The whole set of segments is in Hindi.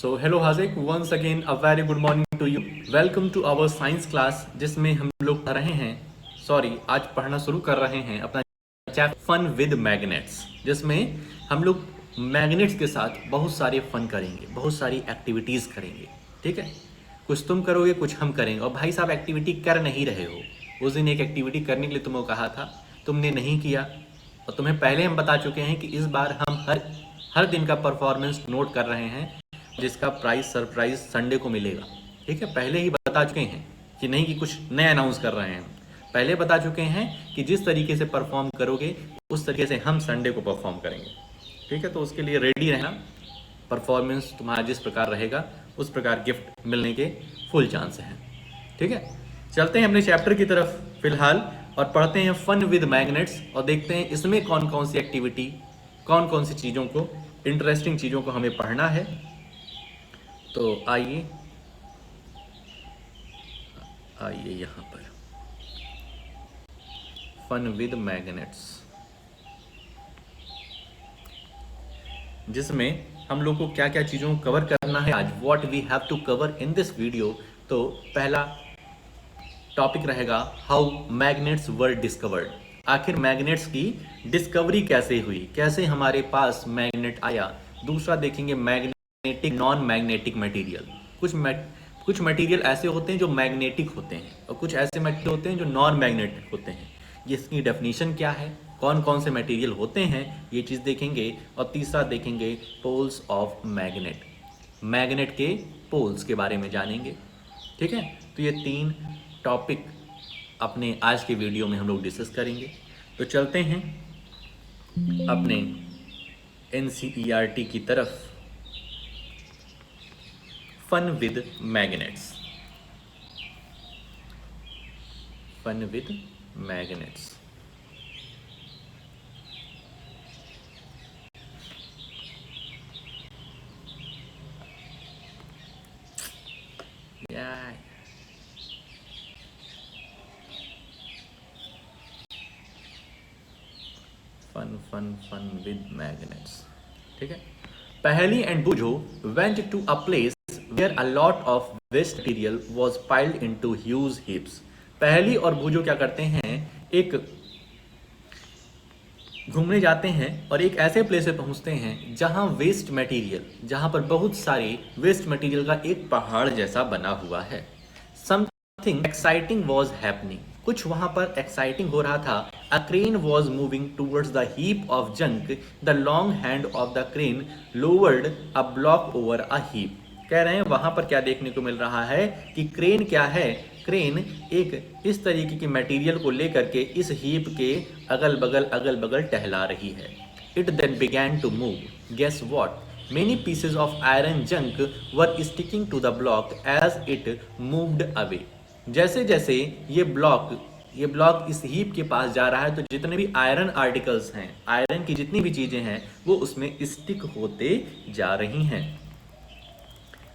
सो हेलो हाजिक, once again a very good morning to you. Welcome to our science class, जिसमें हम लोग पढ़ रहे हैं आज पढ़ना शुरू कर रहे हैं अपना चैप्टर फन विद मैग्नेट्स, जिसमें हम लोग मैग्नेट्स के साथ बहुत सारे फन करेंगे, बहुत सारी एक्टिविटीज़ करेंगे। ठीक है, कुछ तुम करोगे, कुछ हम करेंगे। और भाई साहब, एक्टिविटी कर नहीं रहे हो। उस दिन एक एक्टिविटी करने के लिए तुमको कहा था, तुमने नहीं किया। और तुम्हें पहले हम बता चुके हैं कि इस बार हम हर दिन का परफॉर्मेंस नोट कर रहे हैं, जिसका प्राइस सरप्राइज संडे को मिलेगा। ठीक है, पहले ही बता चुके हैं कि नहीं कि कुछ नया अनाउंस कर रहे हैं। पहले बता चुके हैं कि जिस तरीके से परफॉर्म करोगे उस तरीके से हम संडे को परफॉर्म करेंगे। ठीक है, तो उसके लिए रेडी रहना। परफॉर्मेंस तुम्हारा जिस प्रकार रहेगा उस प्रकार गिफ्ट मिलने के फुल चांस हैं। ठीक है, चलते हैं अपने चैप्टर की तरफ फिलहाल और पढ़ते हैं फन विद मैग्नेट्स और देखते हैं इसमें कौन कौन सी एक्टिविटी, कौन कौन सी चीज़ों को, इंटरेस्टिंग चीज़ों को हमें पढ़ना है। तो आइए यहाँ पर फन विद मैग्नेट्स, जिसमें हम लोग को क्या क्या चीज़ों को कवर करना है आज, what we have to cover in this video. तो पहला टॉपिक रहेगा हाउ मैग्नेट्स वर डिस्कवर्ड। आखिर मैग्नेट्स की डिस्कवरी कैसे हुई, कैसे हमारे पास मैग्नेट आया। दूसरा देखेंगे मैग्नेटिक नॉन मैग्नेटिक मटेरियल। कुछ मटेरियल ऐसे होते हैं जो मैग्नेटिक होते हैं और कुछ ऐसे मटेरियल होते हैं जो नॉन मैग्नेटिक होते हैं। इसकी डेफिनेशन क्या है, कौन कौन से मटेरियल होते हैं, ये चीज़ देखेंगे। और तीसरा देखेंगे पोल्स ऑफ मैग्नेट, मैग्नेट के पोल्स के बारे में जानेंगे। ठीक है, तो ये 3 टॉपिक अपने आज के वीडियो में हम लोग डिस्कस करेंगे। तो चलते हैं अपने NCERT की तरफ। Fun with magnets, fun with magnets. Fun with magnets. ठीक है, पहेली एंड बुझो went to a place where a lot of waste material was piled into huge heaps। पहेली और बुझो क्या करते हैं, एक घूमने जाते हैं और एक ऐसे प्लेस पे पहुंचते हैं जहां वेस्ट मटेरियल, जहां पर बहुत सारे वेस्ट मटेरियल का एक पहाड़ जैसा बना हुआ है। समथिंग एक्साइटिंग वॉज हैपनिंग, कुछ वहां पर एक्साइटिंग हो रहा था। A crane was moving towards the heap of junk, the long hand of the crane lowered a block over a heap. कह रहे हैं वहां पर क्या देखने को मिल रहा है कि क्रेन क्या है, क्रेन एक इस तरीके की मटेरियल को लेकर के इस हीप के अगल बगल टहला रही है। It then began to move, guess what, many pieces of iron junk were sticking to the block as it moved away. जैसे जैसे ये ब्लॉक इस हीप के पास जा रहा है, तो जितने भी आयरन आर्टिकल्स हैं, आयरन की जितनी भी चीजें हैं, वो उसमें स्टिक होते जा रही हैं।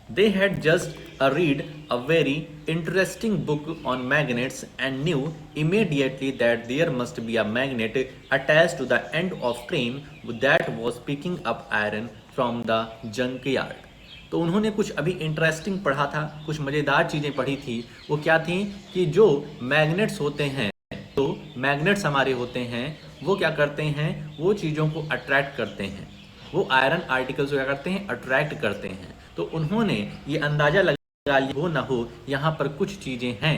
They had just read a very interesting book on magnets and knew immediately that there must be a magnet attached to the end of crane that was picking up iron from the junkyard। तो उन्होंने कुछ अभी इंटरेस्टिंग पढ़ा था, कुछ मज़ेदार चीज़ें पढ़ी थी। वो क्या थी कि जो मैग्नेट्स होते हैं, तो मैग्नेट्स हमारे होते हैं, वो क्या करते हैं, वो चीज़ों को अट्रैक्ट करते हैं, वो आयरन आर्टिकल्स क्या करते हैं, अट्रैक्ट करते हैं। तो उन्होंने ये अंदाज़ा लगा लिया हो ना हो, यहाँ पर कुछ चीज़ें हैं,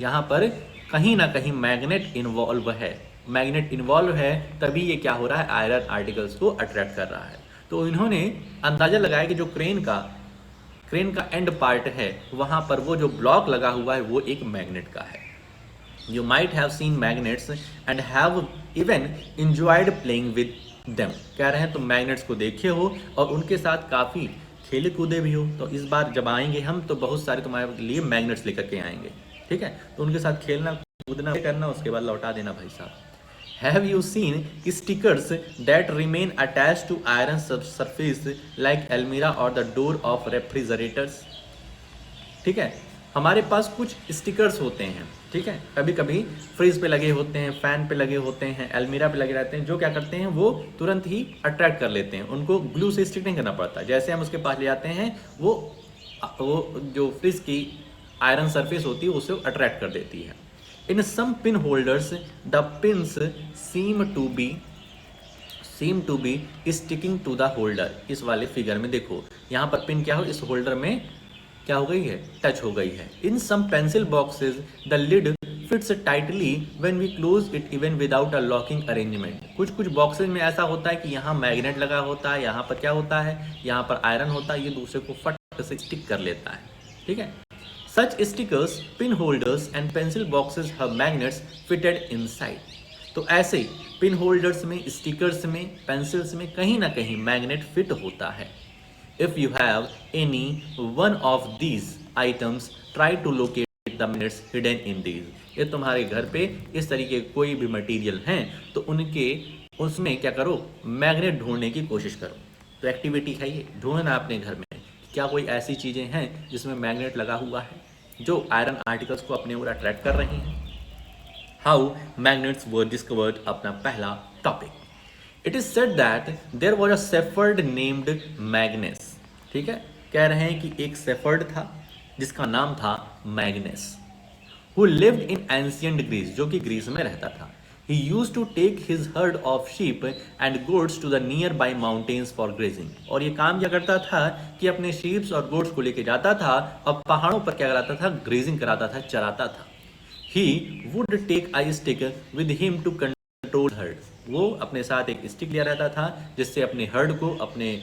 यहाँ पर कहीं ना कहीं मैग्नेट इन्वॉल्व है। मैग्नेट इन्वॉल्व है तभी ये क्या हो रहा है, आयरन आर्टिकल्स को अट्रैक्ट कर रहा है। तो इन्होंने अंदाज़ा लगाया कि जो क्रेन का एंड पार्ट है, वहाँ पर वो जो ब्लॉक लगा हुआ है वो एक मैग्नेट का है। You might have seen magnets and have even enjoyed playing with them। कह रहे हैं तुम मैग्नेट्स को देखे हो और उनके साथ काफ़ी खेले कूदे भी हो। तो इस बार जब आएंगे हम तो बहुत सारे तुम्हारे लिए मैग्नेट्स लेकर के आएंगे। ठीक है, तो उनके साथ खेलना कूदना करना, उसके बाद लौटा देना भाई साहब। Have you seen stickers that remain attached to iron surface like almirah or the door of refrigerators। ठीक है, हमारे पास कुछ स्टिकर्स होते हैं ठीक है, कभी कभी फ्रिज पे लगे होते हैं, फैन पे लगे होते हैं, अलमीरा पे लगे रहते हैं, जो क्या करते हैं वो तुरंत ही अट्रैक्ट कर लेते हैं, उनको ग्लू से स्टिक नहीं करना पड़ता। जैसे हम उसके पास ले जाते हैं वो जो फ्रिज की आयरन सरफेस होती है उसे अट्रैक्ट कर देती है। In some pin holders the pins seem to be seem to be sticking to the holder. इस वाले फिगर में देखो, यहाँ पर पिन क्या हो, इस होल्डर में क्या हो गई है, टच हो गई है। In some pencil boxes the lid fits tightly when we close it even without a locking arrangement. कुछ कुछ बॉक्सेस में ऐसा होता है कि यहाँ मैग्नेट लगा होता है, यहाँ पर क्या होता है, यहाँ पर आयरन होता है, ये दूसरे को फट से स्टिक कर लेता है। ठीक है, such stickers, pin holders and pencil boxes have magnets fitted inside. तो ऐसे पिन होल्डर्स में, स्टिकर्स में, पेंसिल्स में कहीं ना कहीं मैग्नेट फिट होता है। If you have any one of these items try to locate the magnets hidden in these. ये तुम्हारे घर पे इस तरीके कोई भी मटेरियल हैं तो उनके उसमें क्या करो, मैग्नेट ढूंढने की कोशिश करो। तो एक्टिविटी है ये, ढूंढना अपने घर में क्या कोई ऐसी चीज़ें हैं जिसमें मैग्नेट लगा हुआ है जो आयरन आर्टिकल्स को अपने ओर अट्रैक्ट कर रही हैं। हाउ मैग्नेट्स वर डिस्कवर्ड, अपना पहला topic. It is said that there was a shepherd named Magnes. ठीक है, कह रहे हैं कि एक शेफर्ड था जिसका नाम था Magnes, who lived in ancient Greece, जो कि ग्रीस में रहता था। He used to take his herd of sheep and goats to the nearby mountains for grazing। और ये काम क्या करता था कि अपने शीप्स और गोट्स को लेके जाता था और पहाड़ों पर क्या कराता था, ग्रेजिंग कराता था, चराता था। He would take a stick with him to control herd। वो अपने साथ एक स्टिक लिया रहता था जिससे अपने हर्ड को, अपने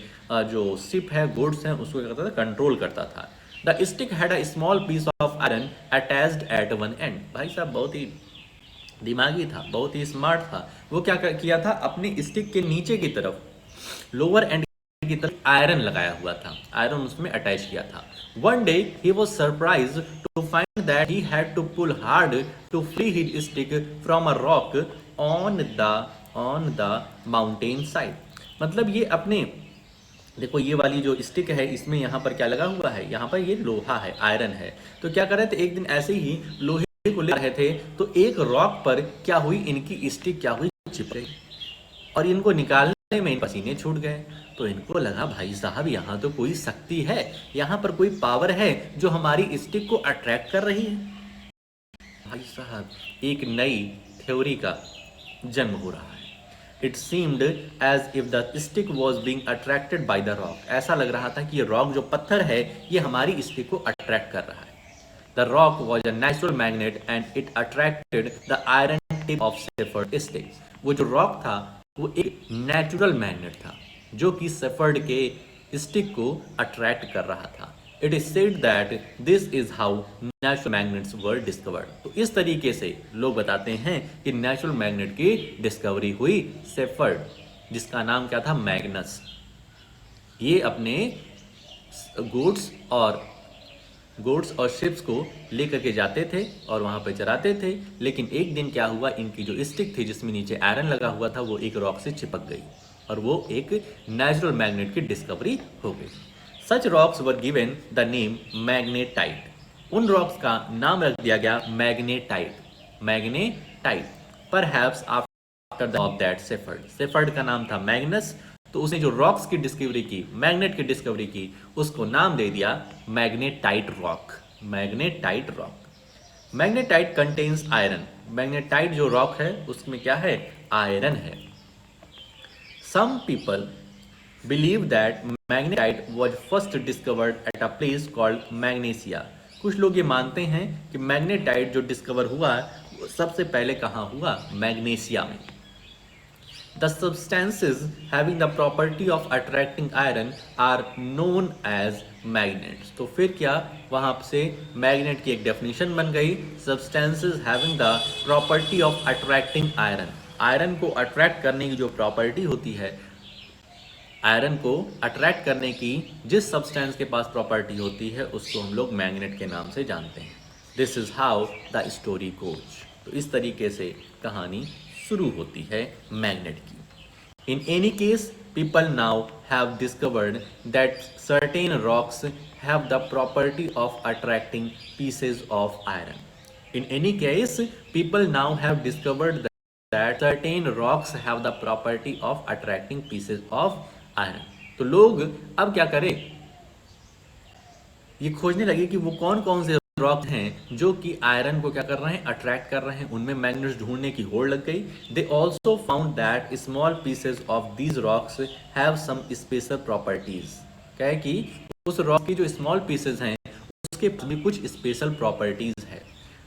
जो शिप है, गोट्स हैं, उसको क्या करता था, कंट्रोल करता था। The stick had a small piece of iron attached at one end. भाई साहब बहुत ही दिमागी था, बहुत ही स्मार्ट था। वो क्या किया था, अपने स्टिक के नीचे की तरफ, लोअर एंड की तरफ आयरन लगाया हुआ था, आयरन उसमें अटैच किया था। One day he was surprised to find that he had to pull hard to free his stick from a rock on the mountain side. मतलब ये अपने, देखो ये वाली जो स्टिक है इसमें यहाँ पर क्या लगा हुआ है, यहाँ पर ये लोहा है, आयरन है। तो क्या कर रहे थे, एक दिन ऐसे ही लोहे को ले रहे थे तो एक रॉक पर क्या हुई, इनकी स्टिक क्या हुई, चिपक गई और इनको निकालने में पसीने छूट गए। तो इनको लगा भाई साहब यहाँ तो कोई शक्ति है, यहाँ पर कोई पावर है जो हमारी स्टिक को अट्रैक्ट कर रही है। भाई साहब एक नई थ्योरी का जन्म हो रहा है। It seemed as if the stick was being attracted by the rock. ऐसा लग रहा था कि ये रॉक जो पत्थर है ये हमारी स्टिक को अट्रैक्ट कर रहा है। The rock was a natural magnet and it attracted the iron tip of Shepherd stick। वो जो रॉक था वो एक नेचुरल मैग्नेट था जो कि शेफर्ड के स्टिक को अट्रैक्ट कर रहा था। It is said that this is how natural magnets were discovered. तो इस तरीके से लोग बताते हैं कि नेचुरल मैग्नेट की डिस्कवरी हुई शेफर्ड, जिसका नाम क्या था, मैग्नस। ये अपने गोट्स और शिप्स को लेकर के जाते थे और वहाँ पे चराते थे। लेकिन एक दिन क्या हुआ, इनकी जो स्टिक थी जिसमें नीचे आयरन लगा हुआ था वो एक रॉक से चिपक गई और वो एक नेचुरल मैग्नेट की डिस्कवरी हो गई। Such rocks were given the name magnetite. उन रॉक्स का नाम रख दिया गया magnetite. Perhaps after the of that shepherd का नाम था मैग्नस, तो उसने जो रॉक्स की डिस्कवरी की, मैग्नेट की डिस्कवरी की, उसको नाम दे दिया magnetite rock. Magnetite contains iron. Magnetite जो रॉक है उसमें क्या है, आयरन है। Some people believe that magnetite was first discovered at a place called Magnesia. कुछ लोग ये मानते हैं कि मैग्नेटाइट जो डिस्कवर हुआ वो सबसे पहले कहाँ हुआ, मैग्नेशिया में। The substances having the property of attracting iron are known as magnets। तो फिर क्या, वहाँ से मैग्नेट की एक डेफिनेशन बन गई, substances having the property of attracting iron। Iron को अट्रैक्ट करने की जो प्रॉपर्टी होती है, आयरन को अट्रैक्ट करने की जिस सब्सटेंस के पास प्रॉपर्टी होती है उसको हम लोग मैग्नेट के नाम से जानते हैं। This is how the story goes. तो इस तरीके से कहानी शुरू होती है मैग्नेट की। In any case people now have discovered that certain rocks have the property of attracting pieces of iron. In any case, people now have discovered that certain rocks have the property of attracting pieces of iron. तो लोग अब क्या करें, ये खोजने लगे कि वो कौन कौन से रॉक हैं जो कि आयरन को क्या कर रहे हैं, अट्रैक्ट कर रहे हैं. उनमें मैग्नेट्स ढूंढने की होड़ लग गई. They also found that small pieces of these rocks have some special properties. क्या है कि उस रॉक की जो स्मॉल पीसेज हैं उसके भी कुछ स्पेशल प्रॉपर्टीज है.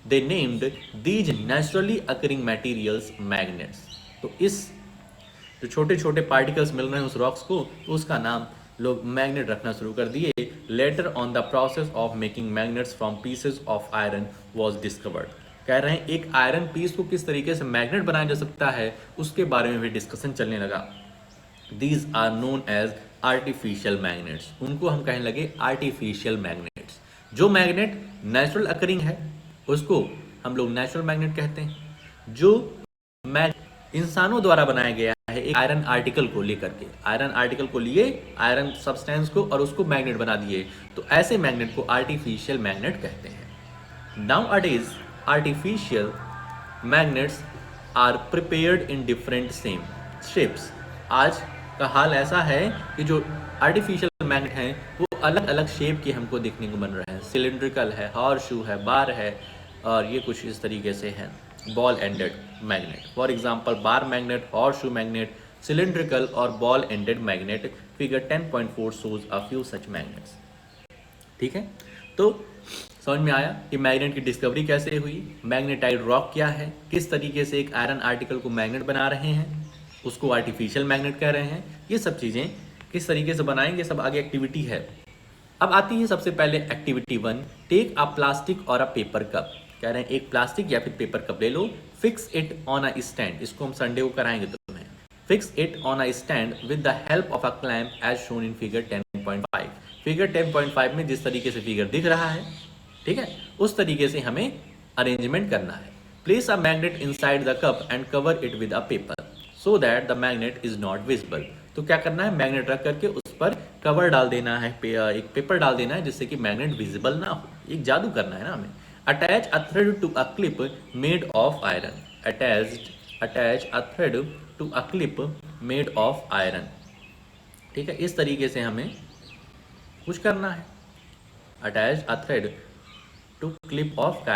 They named these naturally occurring materials magnets. तो इस जो छोटे छोटे पार्टिकल्स मिल रहे हैं उस रॉक्स को, तो उसका नाम लोग मैग्नेट रखना शुरू कर दिए. Later on the process of making magnets from pieces of iron was discovered. कह रहे हैं एक आयरन पीस को किस तरीके से मैग्नेट बनाया जा सकता है उसके बारे में भी डिस्कशन चलने लगा. These are known as artificial magnets. उनको हम कहने लगे आर्टिफिशियल मैग्नेट्स. जो मैग्नेट नेचुरल अकरिंग है उसको हम लोग नेचुरल मैग्नेट कहते हैं. जो इंसानों द्वारा बनाया गया है एक आयरन आर्टिकल को लेकर के, आयरन आर्टिकल को लिए, आयरन सब्सटेंस को, और उसको मैग्नेट बना दिए, तो ऐसे मैग्नेट को आर्टिफिशियल मैग्नेट कहते हैं. Nowadays artificial magnets are prepared in different same shapes. आज का हाल ऐसा है कि जो आर्टिफिशियल मैग्नेट हैं वो अलग अलग शेप के हमको देखने को बन रहे हैं. सिलिंड्रिकल है, हॉर्सशू है, बार है, और ये कुछ इस तरीके से है. Ball ended magnet, for example bar magnet, horseshoe magnet, cylindrical और ball ended magnet. Figure 10.4 shows a few such magnets. ठीक है, तो समझ में आया कि मैग्नेट की डिस्कवरी कैसे हुई, मैग्नेटाइड रॉक क्या है, किस तरीके से एक आयरन आर्टिकल को मैग्नेट बना रहे हैं, उसको आर्टिफिशियल मैग्नेट कह रहे हैं. ये सब चीज़ें किस तरीके से बनाएंगे, सब आगे एक्टिविटी है. अब आती है सबसे पहले एक्टिविटी 1. टेक अ प्लास्टिक और अ पेपर कप. कह रहे हैं एक प्लास्टिक या फिर पेपर कप ले लो. Fix it on a stand. इसको हम संडे को कराएंगे तुम्हें. Fix it on a stand with the help of a clamp as shown in figure 10.5. Figure 10.5 में जिस तरीके से फिगर दिख रहा है, ठीक है, उस तरीके से हमें अरेंजमेंट करना है. Place a magnet inside the cup and cover it with a paper so that the magnet is not visible. तो क्या करना है, मैग्नेट रख करके उस पर कवर डाल देना है, एक पेपर डाल देना है जिससे कि मैग्नेट विजिबल ना हो. एक जादू करना है ना हमें. Attach a thread to a clip made of iron. Attach a thread to a clip made of iron. ठीक है, इस तरीके से हमें कुछ करना है. Attach a thread to clip of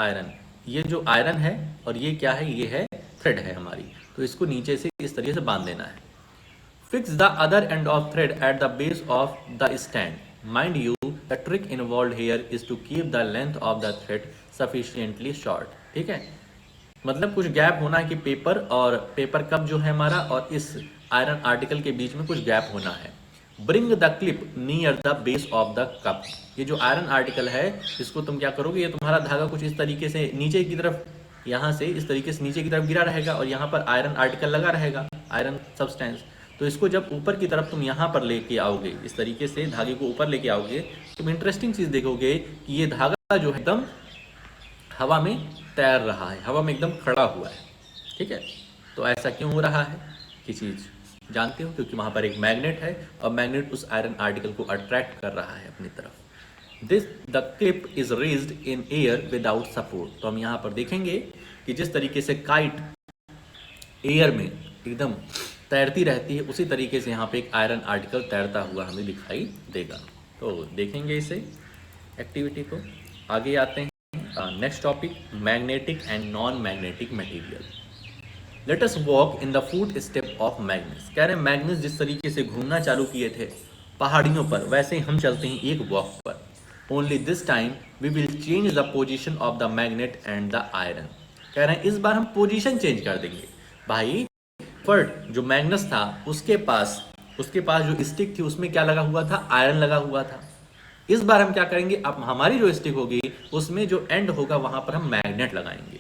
iron. ये जो आयरन है और ये क्या है, ये है थ्रेड है हमारी, तो इसको नीचे से इस तरीके से बांध देना है. Fix the other end of thread at the base of the stand. Mind you, the trick involved here is to keep the length of the thread sufficiently short. ठीक है, मतलब कुछ गैप होना है कि पेपर और पेपर कप जो है हमारा और इस आयरन आर्टिकल के बीच में कुछ गैप होना है. Bring the clip near the base of the cup. ये जो आयरन आर्टिकल है इसको तुम क्या करोगे, ये तुम्हारा धागा कुछ इस तरीके से नीचे की तरफ, यहाँ से इस तरीके से नीचे की तरफ गिरा रहेगा और यहाँ पर आयरन आर्टिकल लगा रहेगा, आयरन सब्सटेंस. तो इसको जब ऊपर की तरफ तुम यहाँ पर लेके आओगे, इस तरीके से धागे को ऊपर लेके आओगे, तुम इंटरेस्टिंग चीज़ देखोगे कि ये धागा जो है एकदम हवा में तैर रहा है, हवा में एकदम खड़ा हुआ है. ठीक है, तो ऐसा क्यों हो रहा है, ये चीज़ जानते हो, क्योंकि वहाँ पर एक मैग्नेट है और मैग्नेट उस आयरन आर्टिकल को अट्रैक्ट कर रहा है अपनी तरफ. The clip is raised in air without support. तो हम यहाँ पर देखेंगे कि जिस तरीके से काइट एयर में एकदम तैरती रहती है, उसी तरीके से यहाँ पे एक आयरन आर्टिकल तैरता हुआ हमें दिखाई देगा. तो देखेंगे इसे एक्टिविटी को. आगे आते हैं next topic, magnetic and non magnetic material. Let us walk in the foot step of magnets. कह रहे हैं मैग्नेट्स जिस तरीके से घूमना चालू किए थे पहाड़ियों पर, वैसे हम चलते हैं एक वॉक पर. Only this time we will change the position of the magnet and the iron. कह रहे हैं इस बार हम पोजिशन चेंज कर देंगे. भाई पर जो मैग्नेस था उसके पास जो स्टिक थी उसमें क्या लगा हुआ था, आयरन लगा हुआ था. इस बार हम क्या करेंगे, अब हमारी जो स्टिक होगी उसमें जो एंड होगा वहां पर हम मैग्नेट लगाएंगे.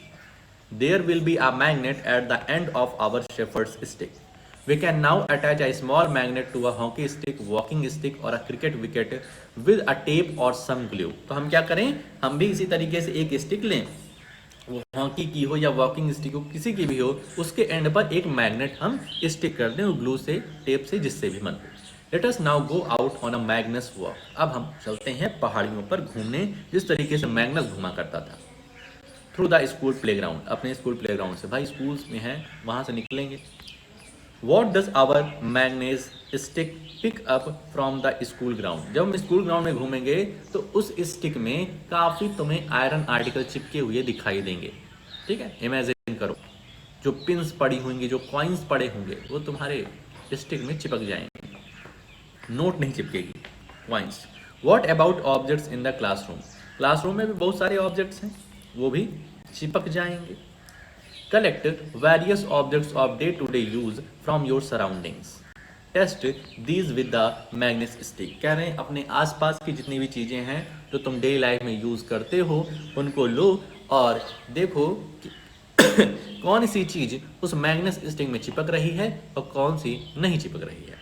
There will be a magnet at the end of our shepherd's stick. We can now attach a small magnet to a hockey stick, walking stick और a cricket wicket with a tape और सम ग्लू. तो हम क्या करें, हम भी इसी तरीके से एक स्टिक लें, वो हॉकी की हो या वॉकिंग स्टिक हो, किसी की भी हो, उसके एंड पर एक मैग्नेट हम स्टिक कर दें, ग्लू से, टेप से, जिससे भी मन हो. Let us now go out on a मैग्नेस walk. अब हम चलते हैं पहाड़ियों पर घूमने, जिस तरीके से मैग्नेस घूमा करता था. थ्रू द स्कूल प्लेग्राउंड, अपने स्कूल प्लेग्राउंड से। भाई स्कूल्स में हैं, वहाँ से निकलेंगे। What does our magnet stick pick up from the school ground, जब हम स्कूल ग्राउंड में घूमेंगे तो उस स्टिक में काफ़ी तुम्हें आयरन आर्टिकल चिपके हुए दिखाई देंगे। ठीक है, इमेजिन करो, जो पिन्स पड़ी होंगी, जो कॉइन्स पड़े होंगे, वो तुम्हारे स्टिक में चिपक जाएंगे, नोट नहीं चिपकेगी, coins. What about objects in the classroom, classroom में भी बहुत सारे ऑब्जेक्ट्स हैं, वो भी चिपक जाएंगे। Collect various objects of day to day use from your surroundings, test these with the magnet stick. कह रहे हैं अपने आसपास की जितनी भी चीज़ें हैं जो तुम डेली लाइफ में यूज़ करते हो, उनको लो और देखो कि कौन सी चीज़ उस मैग्नेट स्टिक में चिपक रही है और कौन सी नहीं चिपक रही है।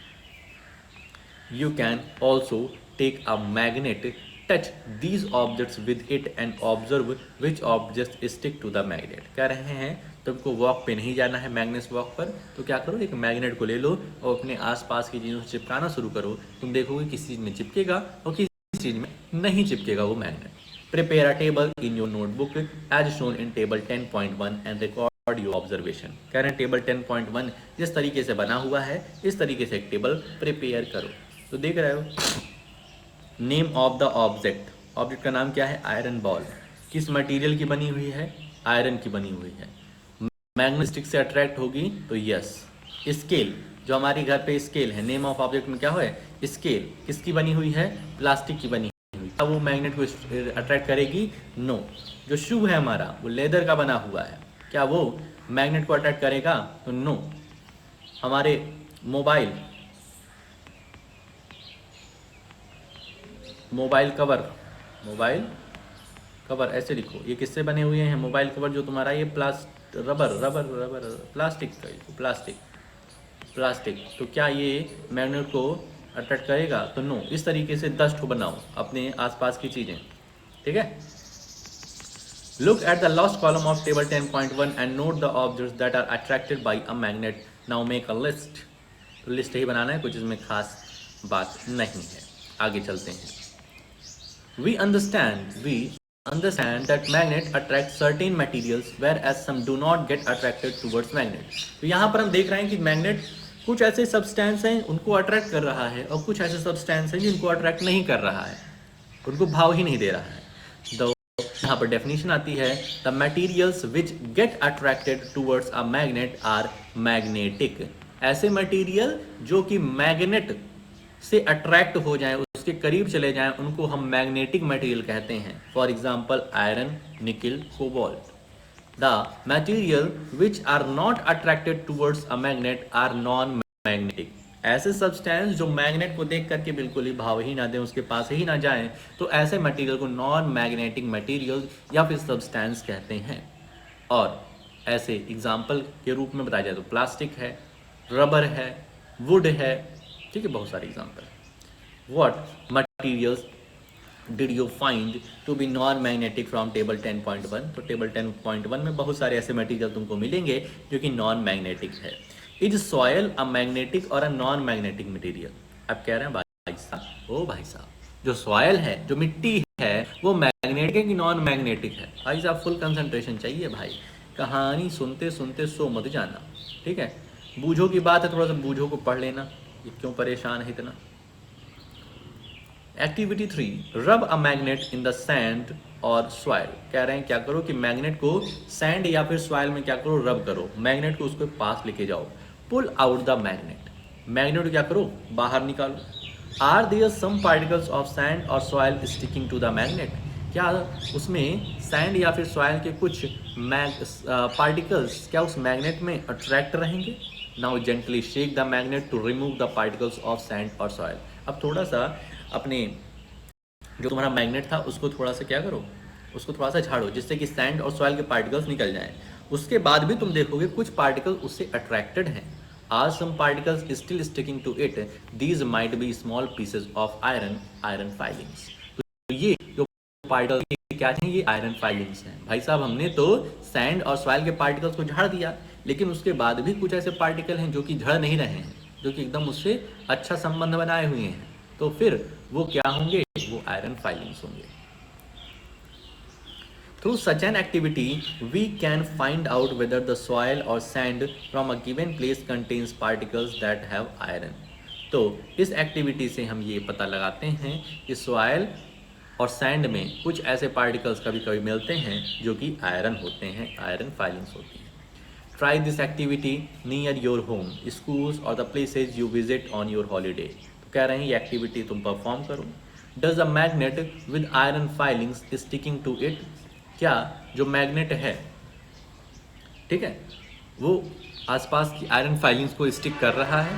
You can also take a magnet, touch these objects with it and observe which objects stick to the magnet। कह रहे हैं तुमको वॉक पे नहीं जाना है, मैग्नेट वॉक पर, तो क्या करो, एक मैग्नेट को ले लो और अपने आसपास की चीज़ों से चिपकाना शुरू करो। तुम देखोगे किस चीज़ में चिपकेगा और किस चीज़ में नहीं चिपकेगा वो magnet. Prepare a table in your notebook as shown in table 10.1 and record your observation. कह रहे हैं टेबल 10.1 जिस तरीके से बना हुआ है, इस तरीके से एक टेबल प्रिपेयर करो। तो देख रहे हो, name of the object, object का नाम क्या है, आयरन बॉल। किस मटेरियल की बनी हुई है, आयरन की बनी हुई है। मैग्नेट स्टिक से अट्रैक्ट होगी तो यस। स्केल, जो हमारे घर पे स्केल है, नेम ऑफ ऑब्जेक्ट में क्या है, स्केल, किसकी बनी हुई है, प्लास्टिक की बनी हुई। क्या वो मैग्नेट को अट्रैक्ट करेगी, नो। जो शू है हमारा, वो लेदर का बना हुआ है, क्या वो मैग्नेट को अट्रैक्ट करेगा, तो नो। हमारे मोबाइल कवर ऐसे लिखो, ये किससे बने हुए हैं, मोबाइल कवर जो तुम्हारा, ये प्लास्टिक, तो क्या ये मैग्नेट को अट्रैक्ट करेगा, तो नो। इस तरीके से 10 ठो बनाओ अपने आसपास की चीज़ें। ठीक है, look at the last column of table 10.1 and note the objects that are attracted by a magnet, now make a list. तो लिस्ट ही बनाना है, कुछ इसमें खास बात नहीं है। आगे चलते हैं। We understand that magnet attract certain materials whereas some do not get attracted towards magnet। तो यहाँ पर हम देख रहे हैं कि मैग्नेट कुछ ऐसे सब्सटेंस हैं उनको अट्रैक्ट कर रहा है और कुछ ऐसे सब्सटेंस हैं जिनको अट्रैक्ट नहीं कर रहा है, उनको भाव ही नहीं दे रहा है। तो यहाँ पर डेफिनेशन आती है, the materials which get attracted towards a magnet are magnetic. ऐसे मटेरियल जो कि मैग्नेट से अट्रैक्ट हो जाएं, उसके करीब चले जाएं, उनको हम मैग्नेटिक मटेरियल कहते हैं। For example iron, nickel, cobalt. The material which are not attracted towards a magnet are non magnetic. ऐसे सब्सटेंस जो मैग्नेट को देख करके बिल्कुल ही भाव ही ना दें, उसके पास ही ना जाएं, तो ऐसे मटेरियल को नॉन मैग्नेटिक मटेरियल या फिर सब्सटेंस कहते हैं। और ऐसे एग्जाम्पल के रूप में बताया जाए तो प्लास्टिक है, रबर है, वुड है, ठीक है, बहुत सारे example. What materials did you find to be non magnetic from table 10.1। तो टेबल 10.1 में बहुत सारे ऐसे मटेरियल तुमको मिलेंगे जो कि नॉन मैग्नेटिक है। इज सॉयल अ मैग्नेटिक और अ नॉन मैग्नेटिक मटेरियल। अब कह रहे हैं भाई साहब, ओ भाई साहब, जो सॉयल है, जो मिट्टी है, वो मैग्नेटिक है कि नॉन मैग्नेटिक है। भाई साहब फुल कंसंट्रेशन चाहिए भाई, कहानी सुनते सुनते सो मत जाना। ठीक है, बूझो की बात है, थोड़ा सा बूझो को पढ़ लेना, ये क्यों परेशान है इतना। एक्टिविटी 3, रब a magnet in the sand और सॉइल। कह रहे हैं क्या करो कि मैग्नेट को सैंड या फिर सॉइल में क्या करो, रब करो, मैग्नेट को उसके पास लेके जाओ। Pull out the magnet, magnet को क्या करो, बाहर निकालो। Are there some particles of sand और soil sticking to the magnet. क्या उसमें सैंड या फिर सॉइल के कुछ पार्टिकल्स क्या उस मैग्नेट में अट्रैक्ट रहेंगे। Now gently shake the magnet to remove the particles of sand और सॉइल। अब थोड़ा सा अपने जो तुम्हारा मैग्नेट था उसको थोड़ा सा क्या करो, उसको थोड़ा सा झाड़ो, जिससे कि सैंड और सॉइल के पार्टिकल्स निकल जाएं। उसके बाद भी तुम देखोगे कुछ पार्टिकल उससे अट्रैक्टेड हैं। Are some particles still sticking to it, these might be small pieces of iron filings. तो ये जो पार्टिकल क्या हैं, ये आयरन फाइलिंग्स हैं। भाई साहब हमने तो सैंड और सॉइल के पार्टिकल्स को झाड़ दिया, लेकिन उसके बाद भी कुछ ऐसे पार्टिकल हैं जो कि झड़ नहीं रहे हैं, जो कि एकदम उससे अच्छा संबंध बनाए हुए हैं। तो फिर वो क्या होंगे, वो आयरन फाइलिंग्स होंगे। Through such an activity, we can find out whether the soil or sand from a given place contains particles that have iron. तो इस एक्टिविटी से हम ये पता लगाते हैं कि सॉइल और सैंड में कुछ ऐसे पार्टिकल्स कभी कभी मिलते हैं जो कि आयरन होते हैं, आयरन फाइलिंग्स होती हैं. Try this activity near your home, schools or the places you visit on your holiday. तो कह रहे हैं ये एक्टिविटी तुम परफॉर्म करो. Does a magnet with iron filings sticking to it? क्या जो मैग्नेट है, ठीक है, वो आसपास की आयरन फाइलिंग्स को स्टिक कर रहा है?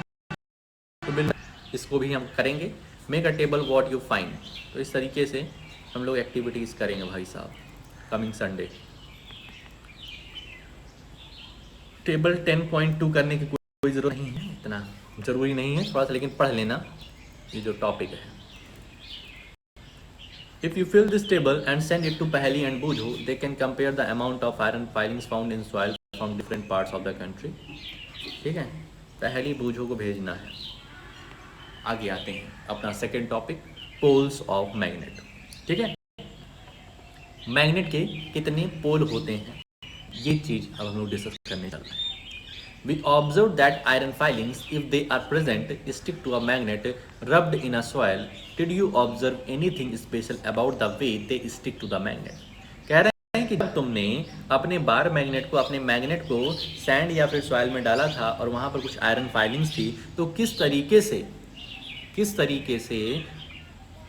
तो बिल्कुल इसको भी हम करेंगे. Make a table what you find. तो इस तरीके से हम लोग एक्टिविटीज़ करेंगे भाई साहब कमिंग संडे. टेबल 10.2 करने की कोई ज़रूरत नहीं है, इतना ज़रूरी नहीं है, थोड़ा सा लेकिन पढ़ लेना ये जो टॉपिक है. If you fill this table and send it to Paheli and Bujo, they can compare the amount of iron filings found in soil from different parts of the country. ठीक है, पहली बूझो को भेजना है. आगे आते हैं अपना second topic, poles of magnet. ठीक है, मैग्नेट के कितने पोल होते हैं ये चीज़ अब हम लोग डिस्कस करने चल रहे हैं. We observe that iron filings, if they are present, stick to a magnet rubbed in a soil. Did you observe anything special about the way they stick to the magnet? कह रहे हैं कि जब तुमने अपने बार मैग्नेट को, अपने मैग्नेट को सैंड या फिर सॉइल में डाला था और वहाँ पर कुछ आयरन फाइलिंग्स थी, तो किस तरीके से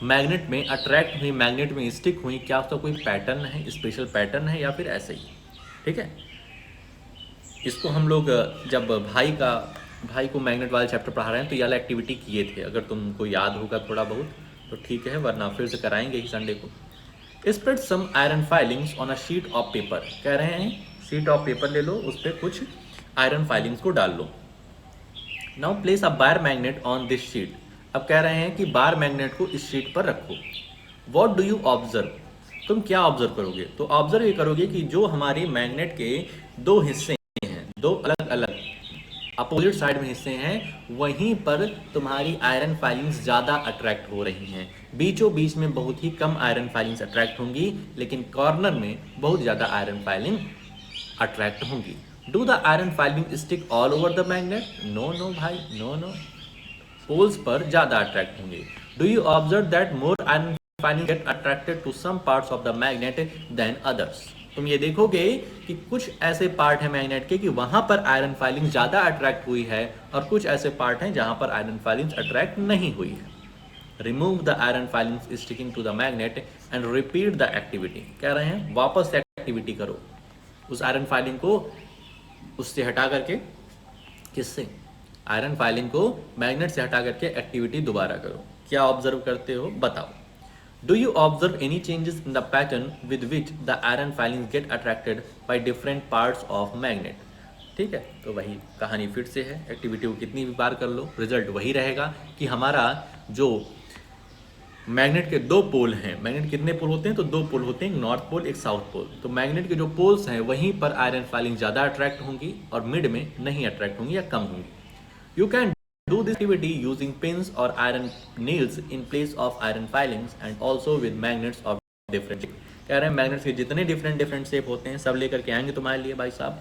मैग्नेट में अट्रैक्ट हुई, मैग्नेट में स्टिक हुई, क्या उसका कोई पैटर्न है, स्पेशल पैटर्न है या फिर ऐसे ही. ठीक है, इसको हम लोग जब भाई को मैग्नेट वाले चैप्टर पढ़ा रहे हैं तो ये वाला एक्टिविटी किए थे. अगर तुमको याद होगा थोड़ा बहुत तो ठीक है, वरना फिर से कराएंगे ही संडे को. Spread some iron filings on a sheet of paper. कह रहे हैं शीट ऑफ पेपर ले लो, उस पर कुछ आयरन फाइलिंग्स को डाल लो. Now place a bar magnet on this sheet. अब कह रहे हैं कि बार मैग्नेट को इस शीट पर रखो. What do you observe. तुम क्या ऑब्जर्व करोगे? तो ऑब्जर्व ये करोगे कि जो हमारे मैग्नेट के दो हिस्से, दो अलग अलग अपोजिट साइड में हिस्से हैं, वहीं पर तुम्हारी आयरन फाइलिंग्स ज़्यादा अट्रैक्ट हो रही हैं. बीचों बीच में बहुत ही कम आयरन फाइलिंग्स अट्रैक्ट होंगी, लेकिन कॉर्नर में बहुत ज़्यादा आयरन फाइलिंग अट्रैक्ट होंगी. Do the iron filing stick all over the magnet? No भाई, नो. पोल्स पर ज़्यादा अट्रैक्ट होंगे. Do you observe that more iron filing get attracted to some parts of the magnet than others? तुम ये देखोगे कि कुछ ऐसे पार्ट हैं मैग्नेट के कि वहां पर आयरन फाइलिंग ज़्यादा अट्रैक्ट हुई है और कुछ ऐसे पार्ट हैं जहां पर आयरन फाइलिंग अट्रैक्ट नहीं हुई है. Remove the iron filings sticking to the magnet and repeat the activity. कह रहे हैं वापस से एक्टिविटी करो, उस आयरन फाइलिंग को उससे हटा करके, किससे, आयरन फाइलिंग को मैग्नेट से हटा करके एक्टिविटी दोबारा करो. क्या ऑब्जर्व करते हो बताओ. Do you observe any changes in the pattern with which the iron filings get attracted by different parts of magnet? ठीक है, तो वही कहानी फिर से है. एक्टिविटी को कितनी भी बार कर लो, रिजल्ट वही रहेगा कि हमारा जो मैग्नेट के दो पोल हैं, मैग्नेट कितने पोल होते हैं? तो दो पोल होते हैं, एक नॉर्थ पोल एक साउथ पोल. तो मैग्नेट के जो पोल्स हैं वहीं पर आयरन फाइलिंग ज़्यादा अट्रैक्ट होंगी और मिड में नहीं अट्रैक्ट होंगी या कम होंगी. You can do this activity using pins or iron nails in place of iron filings and also with magnets of different shape. कह रहे हैं मैग्नेट्स के जितने डिफरेंट शेप होते हैं सब लेकर के आएंगे तुम्हारे लिए भाई साहब,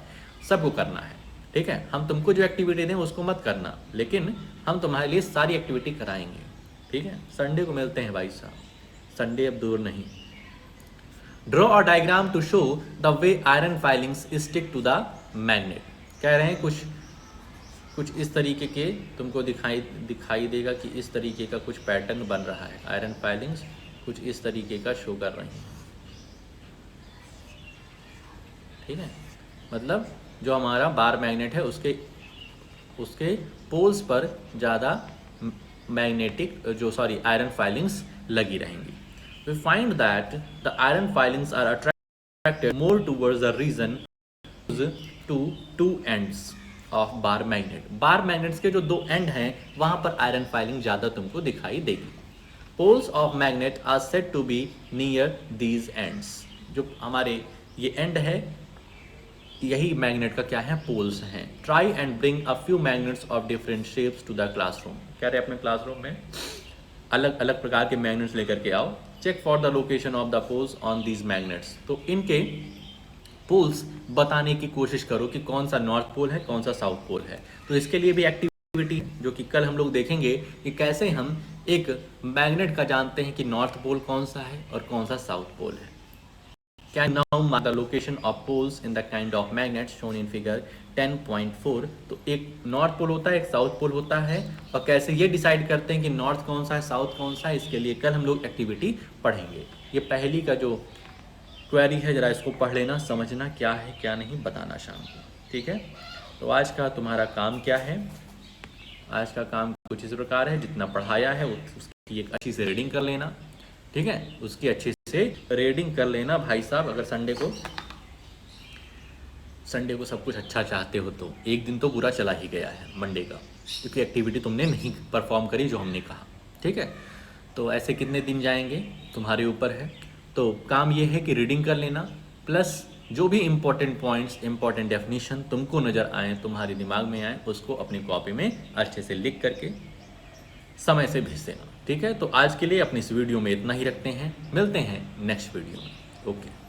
सबको करना है. ठीक है, हम तुमको जो एक्टिविटी दें उसको मत करना, लेकिन हम तुम्हारे लिए सारी एक्टिविटी कराएंगे. ठीक है, संडे को मिलते हैं भाई साहब, संडे अब दूर नहीं. Draw a diagram to show the way iron filings stick to the magnet. कह रहे हैं कुछ इस तरीके के तुमको दिखाई देगा कि इस तरीके का कुछ पैटर्न बन रहा है. आयरन फाइलिंग्स कुछ इस तरीके का शो कर रही हैं. ठीक है, मतलब जो हमारा बार मैग्नेट है उसके पोल्स पर ज़्यादा आयरन फाइलिंग्स लगी रहेंगी. We find that the iron filings are attracted more towards the region two ends of bar magnet. Bar magnets के जो दो एंड हैं वहां पर आयरन फाइलिंग ज़्यादा तुमको दिखाई देगी. Poles of magnet are said to be near these ends. जो हमारे ये एंड है यही मैग्नेट का क्या है, पोल्स हैं. Try and bring a few magnets of different shapes to the classroom. कह रहे अपने क्लासरूम में अलग अलग प्रकार के मैग्नेट्स लेकर के आओ check for the location of the poles on these magnets. तो इनके पोल्स बताने की कोशिश करो कि कौन सा नॉर्थ पोल है, कौन सा साउथ पोल है। तो इसके लिए भी एक्टिविटी जो कि कल हम लोग देखेंगे कि कैसे हम एक मैग्नेट का जानते हैं कि नॉर्थ पोल कौन सा है और कौन सा साउथ पोल है। Can now mark the location of poles in the kind of magnets shown in figure 10.4। तो एक नॉर्थ पोल होता है, एक साउथ पोल होता है, और कैसे ये डिसाइड करते हैं कि नॉर्थ कौन सा है, साउथ कौन सा है, इसके लिए कल हम लोग एक्टिविटी पढ़ेंगे। ये पहली का जो क्वेरी है, जरा इसको पढ़ लेना, समझना क्या है क्या नहीं, बताना शाम को, ठीक है। तो आज का तुम्हारा काम क्या है? आज का काम कुछ इस प्रकार है, जितना पढ़ाया है उसकी एक अच्छी से रीडिंग कर लेना, ठीक है, उसकी अच्छे से रीडिंग कर लेना भाई साहब। अगर संडे को सब कुछ अच्छा चाहते हो तो एक दिन तो पूरा चला ही गया है मंडे का, क्योंकि एक्टिविटी तुमने नहीं परफॉर्म करी जो हमने कहा, ठीक है। तो ऐसे कितने दिन जाएंगे तुम्हारे ऊपर है। तो काम ये है कि रीडिंग कर लेना, प्लस जो भी इम्पोर्टेंट पॉइंट्स, इम्पोर्टेंट डेफिनेशन तुमको नज़र आए, तुम्हारे दिमाग में आए, उसको अपनी कॉपी में अच्छे से लिख करके समय से भेज देना, ठीक है। तो आज के लिए अपनी इस वीडियो में इतना ही रखते हैं, मिलते हैं नेक्स्ट वीडियो में, ओके।